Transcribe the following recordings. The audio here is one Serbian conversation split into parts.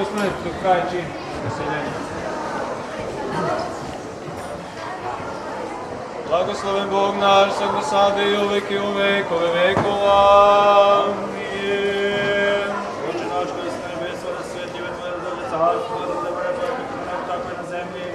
usmrtiti kraj čin preseljenja. Blagosloven Bog naš, sad do sada i uvek i u vekove vekova. Amin. Oče naš koji si na nebesu, da se sveti ime Tvoje, da dođe carstvo, da bude volja Tvoja kako na nebu, tako i na zemlji.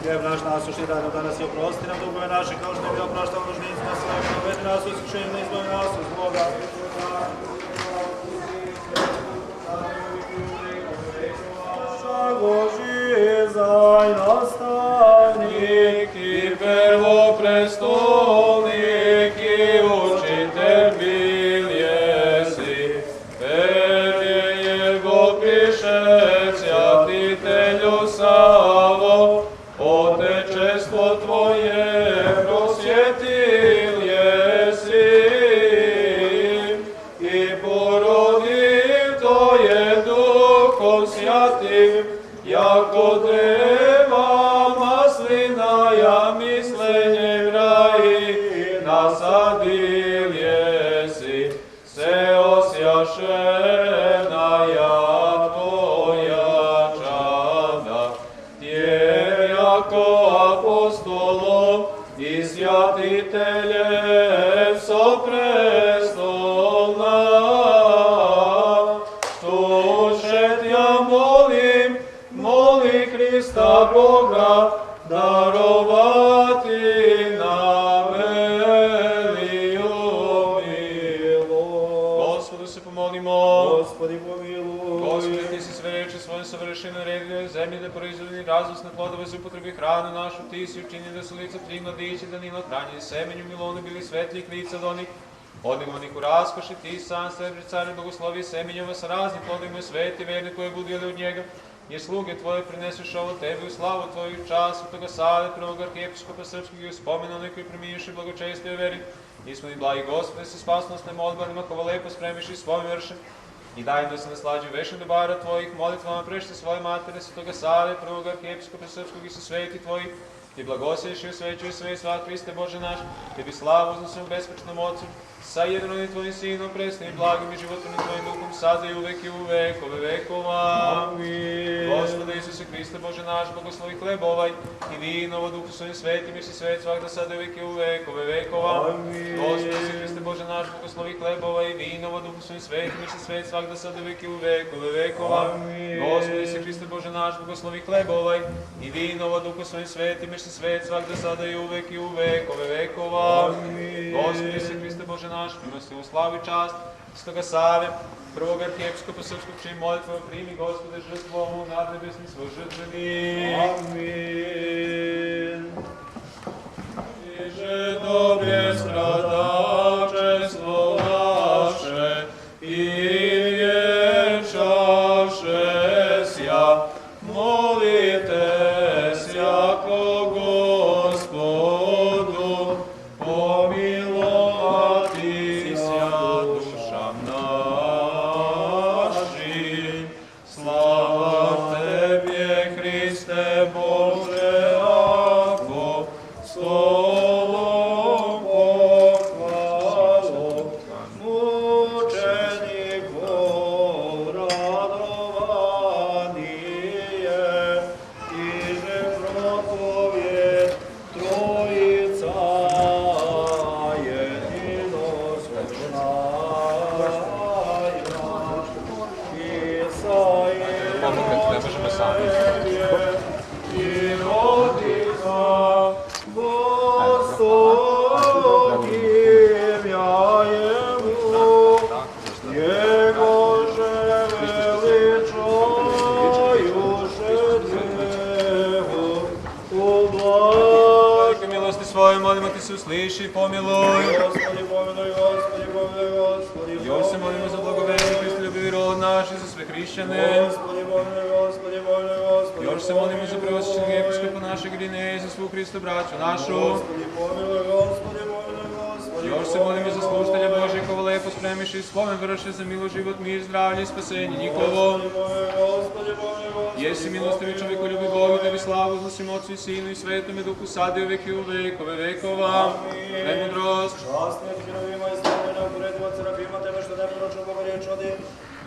Hljeb naš nasušni daj nam danas i oprosti nam dugove naše, kao što je mi opraštamo dužnicima svojim, ne uvedi nas u iskušenje, ne izbavi nas od zloga. Božijezaj nastavnik I prvoprestolnik I učitelj bil jesi, Verjevo pišec, jatitelju Savo, Otečestvo Tvoje prosvjetil jesi, I porodil to je Duhom Sjatim, jako deva maslina, ja mislenjem raji, nasadil jesi, se osjašena ja tvoja čada, tje jako apostolom i svjatiteljem soprestolna, slušet ja molim, moli Hrista Boga, darovati nam veliju milost. Gospodu se pomolimo. Gospodi pomiluj. Gospodи, Ti si sve reči svoje savršeno redio zemlji da proizvodi raznosne plodove za upotrebi hranu našu. Ti si učinio da su lica tri mladići, da nino hranjeni semenju milonu bili svetlijih lica od onih onih u raskoši. Ti sam srebri care blagoslovi semenjama sa raznim plodovima sveti verni koje budili od njega. Jer sluge Tvoje prineseš ovo Tebi u slavu Tvoju čast, Svetoga Save, prvog arhijepiskopa srpskog i uspomena onaj koji premiješi blagočestio veri. Nismo ni blagi Gospode sa spasnostnim odborima, kova lepo spremiš i svojim vršem. I daj da se naslađu vešnih dobara Tvojih molitvama prešti svoje matere, Svetoga Save, prvog arhijepiskopa srpskog i sa sveti Tvoji. Ti blagosljediš i osvećuj sve svat Hriste Bože naš, Tebi slavu uznosim u bespečnom Otcu, sa jedinonim Tvojim Sinom, presnim blagim i životvornim Tvojim Duhom, sada i uvek i u vekove vekova. Amin. Gospode Isuse Hriste Bože naš, blagoslovi hleb ovaj i vino ovo Duhu svojim svetim i si svet svakda sada i uvek i u vekove vekova. Amin. Gospode Isuse Hriste Bože naš, blagoslovi hleb ovaj i vino ovo Duhu svojim svetim i si svet svakda sada i uvek i u vekove vekova. Amin. Gospode Isuse Hriste Bože naš, blagoslovi hleb ovaj i vino ovo Duhu svojim svetim i si svet svakda sada i uvek i u vekove vekova. Amin. Gospode Isuse Hriste Bože naš, prinosi u slavu i čast Svetoga Save, prvog arhijepiskopa srpskog, čijim molitvama primi, Gospode, žrtvu ovu nadnebesni svoj žrtveni. Amin. Iže dobre stradačestvo naše i vječaše sja, molite sjako Gospodu, pomilovati sja dušam našim. Slava Tebje, Hriste Bože, ako stolom pohvalom mučenikov radovanije, iže propovjed Trojica jedino slušnaja, Ne možemo sami. i rodina Bosogim jajemu, Jego že veličajuše Devu u Velike milosti svoje, molimo Ti se usliši, pomiluj. Gospodi, pomiluj, Gospodi, pomiluj, Gospodi. Još se molimo za blagoverni Hriste ljubivi rod naš i za sve hrišćane. Gospodi, pomiluj, Gospodi, pomiluj, Gospodi. Još se molimo za preosjećenog episkopa našeg Irineja i za svu Hristu braću našu. Gospodi, pomiluj, Gospodi, pomiluj, Gospodi. Još se molimo za sluštelja Božje, kovo lepo spremiš i spomen vrše za milo život, mir, zdravlje i spasenje njihovo. Gospodi, pomiluj, Gospodi. Jesi milostivi čovjeku, ljubi Bogu, Tebi slavu uznosim Otcu i Sinu i Svetome Duhu, sad i uvek i u vekove vekova. Premudrost. Častni od hirovima i slavljena, uporediva cerafima, Tebe što ne proročno govori od čudi.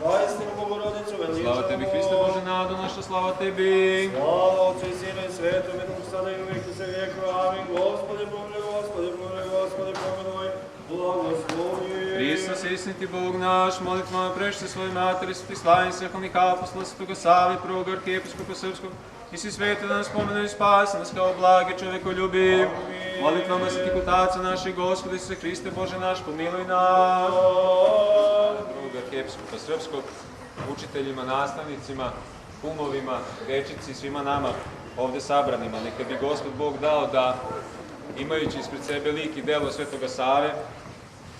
Vaistinu Bogorodicu veličamo. Slava tebi, Hriste Bože, nado naša, slava tebi. Slava Otcu i Sinu i Svetom i Duhu, sada i uvijek i sve vijekova. Amin. Gospode pomiluje, Gospode pomiluje, Gospode pomiluj, blagoslovi. Hristos, istiniti Bog naš, molitvama prešte svoje materi, sveti slavni svehovnih apostola, svetoga Save, prvog arhijepiskopa srpskog, i si sveti da nas pomenu i spasi nas kao blage čovekoljubiv. Molitvama svetih otaca naših, Gospode Isuse Hriste Bože naš, pomiluj nas. Prvog arhijepiskopa srpskog, učiteljima, nastavnicima, kumovima, dečici, svima nama ovde sabranima. Neka bi Gospod Bog dao da, imajući ispred sebe lik i delo svetoga Save,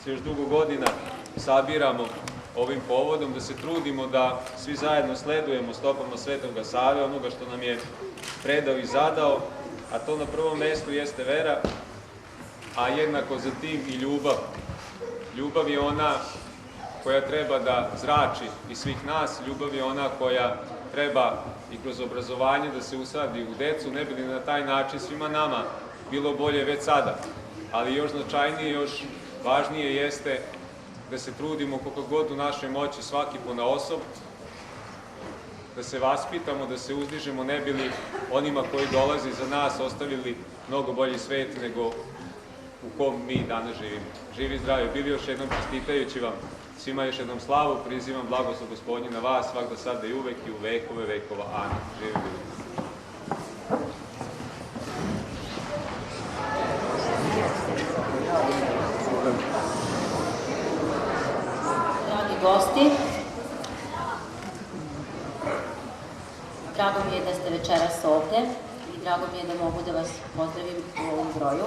se još dugo godina sabiramo ovim povodom, da se trudimo da svi zajedno sledujemo stopama svetoga Save, onoga što nam je predao i zadao, a to na prvom mestu jeste vera, a jednako za tim i ljubav. Ljubav je ona koja treba da zrači iz svih nas, ljubav je ona koja treba i kroz obrazovanje da se usadi u decu, ne bi li na taj način svima nama bilo bolje već sada. Ali još značajnije, još važnije jeste da se trudimo koliko god u našoj moći svaki ponaosob, da se vaspitamo, da se uzdižemo, ne bi li onima koji dolaze za nas ostavili mnogo bolji svet nego u kom mi danas živimo. Živi zdravi, bili još jednom čestitajući vam svima još jednom slavu, prizivam blagoslov Gospodnji na vas, svakda sada i uvek i u vekove vekova. Amin. Živi bili. Dragi gosti, drago mi je da ste večeras ovde i drago mi je da mogu da vas pozdravim u ovom broju.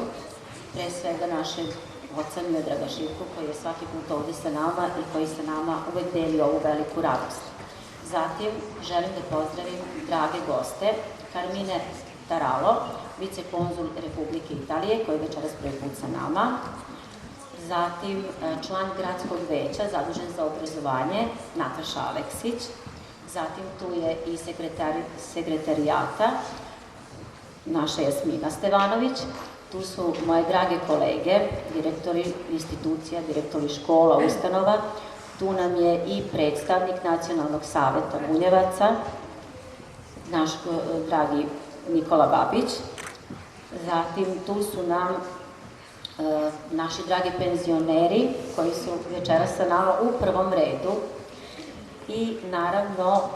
Pre svega našeg oca Miodraga Živku, koji je svaki put ovde sa nama i koji sa nama uvek deli ovu veliku radost. Zatim želim da pozdravim drage goste, Carmine Taralo, vicekonzul Republike Italije, koji je večeras prvi put sa nama. Zatim član gradskog veća, zadužen za obrazovanje, Nataša Aleksić. Zatim tu je i sekretarijata, naša Jasmina Stevanović. Tu su moje drage kolege, direktori institucija, direktori škola, ustanova. Tu nam je i predstavnik Nacionalnog saveta Bunjevaca, naš dragi Nikola Babić. Zatim tu su nam naši dragi penzioneri koji su večeras sa nama u prvom redu i naravno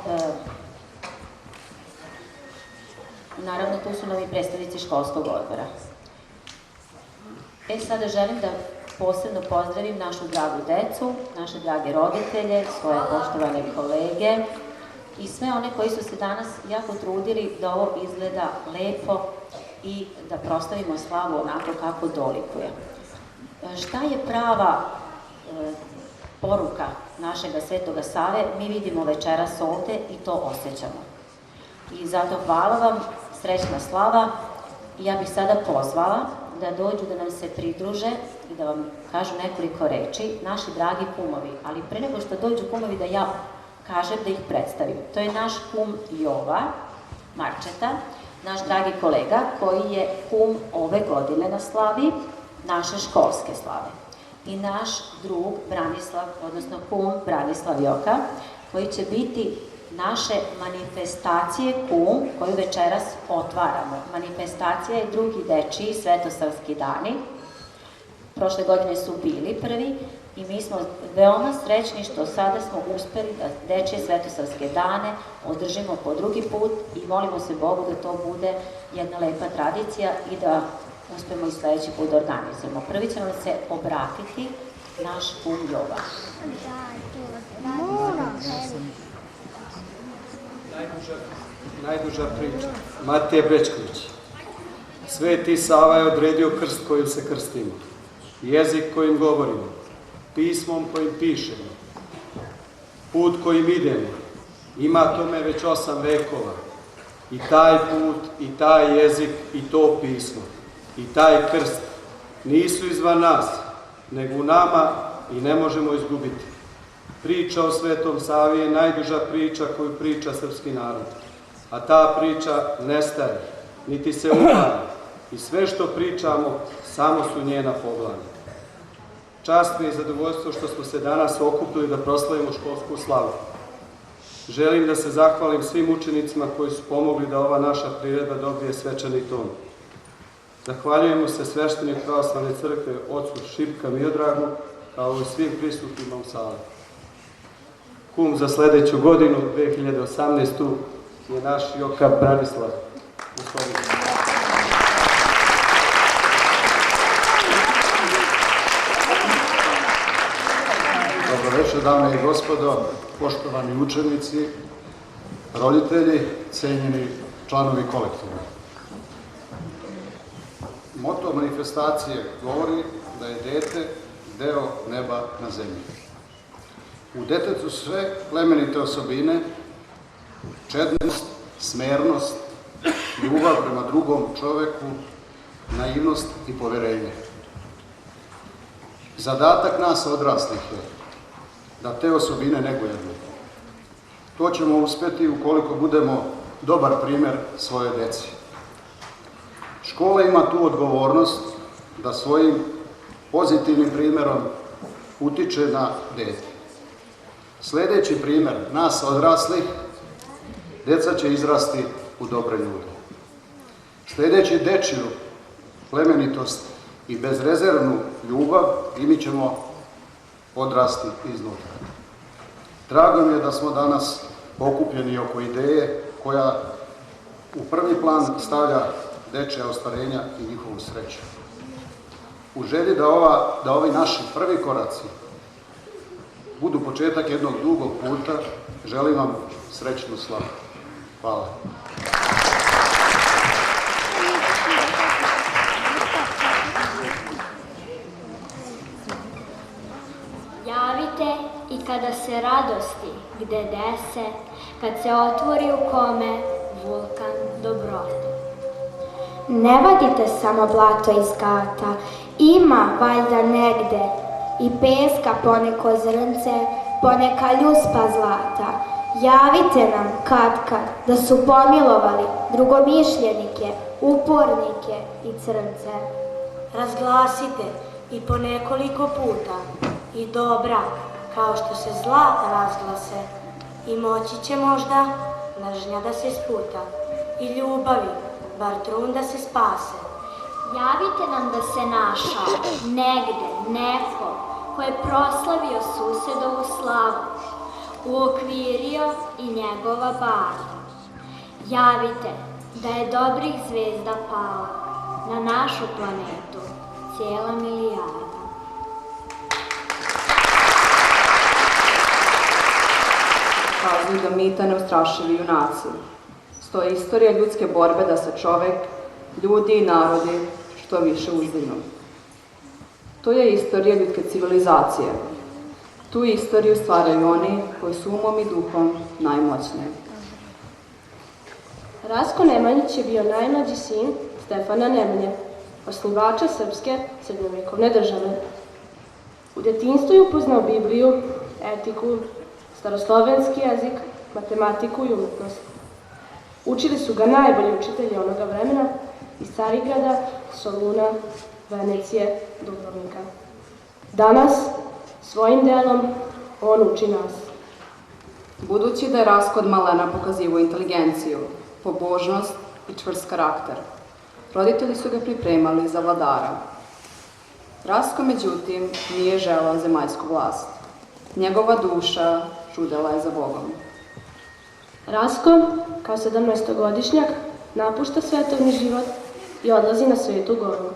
tu su nam i predstavnici školskog odbora. Sada želim da posebno pozdravim našu dragu decu, naše drage roditelje, svoje poštovane kolege i sve one koji su se danas jako trudili da ovo izgleda lepo i da proslavimo slavu onako kako dolikuje. Šta je prava poruka našega Svetoga Save, mi vidimo večeras ovde i to osjećamo. I zato hvala vam, srećna slava. I ja bih sada pozvala da dođu da nam se pridruže i da vam kažu nekoliko reči, naši dragi kumovi. Ali pre nego što dođu kumovi da ja kažem da ih predstavim. To je naš kum Jova Marčeta, naš dragi kolega koji je kum ove godine na slavi, naše školske slave. I naš drug Branislav, odnosno kum Branislav Joka, koji će biti naše manifestacije kum koju večeras otvaramo. Manifestacija je drugi dečiji svetosavski dani. Prošle godine su bili prvi i mi smo veoma srećni što sada smo uspeli da dečije svetosavske dane održimo po drugi put i molimo se Bogu da to bude jedna lepa tradicija i da uspemo i sledeći put da organizujemo. Prvi će nam se obratiti naš kum Jova. Najduža priča. Matija Brečković. Sveti Sava je odredio krst kojim se krstimo, jezik kojim govorimo, pismom kojim pišemo, put kojim idemo. Ima tome već 8 vekova. I taj put, i taj jezik, i to pismo, i taj krst nisu izvan nas, nego u nama i ne možemo izgubiti. Priča o Svetom Savi je najduža priča koju priča srpski narod. A ta priča ne stane, niti se umara. I sve što pričamo, samo su njena poglavlja. Čast mi je i zadovoljstvo što smo se danas okupili da proslavimo školsku slavu. Želim da se zahvalim svim učenicima koji su pomogli da ova naša priredba dobije svečani ton. Zahvaljujemo se svešteniku Pravoslavne crkve ocu Šipka Miodragu, kao i svim prisutnima u sali. Kum za sledeću godinu, 2018. je naš Joka Branislav. Gospodin. Dobro večer, dame i gospodo, poštovani učenici, roditelji, cenjeni članovi kolektiva. Moto manifestacije govori da je dete deo neba na zemlji. U detetu sve plemenite osobine, čednost, smernost, ljubav prema drugom čoveku, naivnost i poverenje. Zadatak nas odraslih je da te osobine negujemo. To ćemo uspeti ukoliko budemo dobar primer svoje deci. Škola ima tu odgovornost da svojim pozitivnim primjerom utiče na dete. Sljedeći primjer nas odraslih, deca će izrasti u dobre ljude. Sljedeći dečiju plemenitost i bezrezervnu ljubav i mi ćemo odrasti iznutra. Drago mi je da smo danas okupljeni oko ideje koja u prvi plan stavlja dečja ostvarenja i njihovu sreću. U želji da ovi naši prvi koraci budu početak jednog dugog puta, želim vam srećnu slavu. Hvala. Javite i kada se radosti gde dese, kad se otvori u kome vulkan dobrote. Ne vadite samo blato iz kata, ima valjda negde i peska poneko zrnce, poneka ljuspa zlata. Javite nam kad da su pomilovali drugomišljenike, upornike i crnce. Razglasite i po nekoliko puta i dobra, kao što se zla razglase, i moći će možda mržnja da se sputa i ljubavi, bar trun da se spase. Javite nam da se našao negde neko ko je proslavio susedovu slavu, uokvirio i njegova bara. Javite da je dobrih zvezda pala na našu planetu cijela milijarda. Kazuju da mita neustrašivi junaci. Stoji istorija ljudske borbe da se čovek, ljudi i narodi što više uzdignu. To je istorija ljudske civilizacije. Tu istoriju stvaraju oni koji su umom i duhom najmoćniji. Rastko Nemanjić je bio najmlađi sin Stefana Nemanje, osnivača srpske srednjovekovne države. U detinjstvu je upoznao Bibliju, etiku, staroslovenski jezik, matematiku i umetnost. Učili su ga najbolji učitelji onoga vremena iz Carigrada, Soluna, Venecije, Dubrovnika. Danas, svojim delom, on uči nas. Budući da je Rastko od malena pokazivao inteligenciju, pobožnost i čvrst karakter, roditelji su ga pripremali za vladara. Rastko, međutim, nije želeo zemaljsku vlast. Njegova duša žudela je za Bogom. Rastko, kao 17-godišnjak, napušta svetovni život i odlazi na Svetu Goru.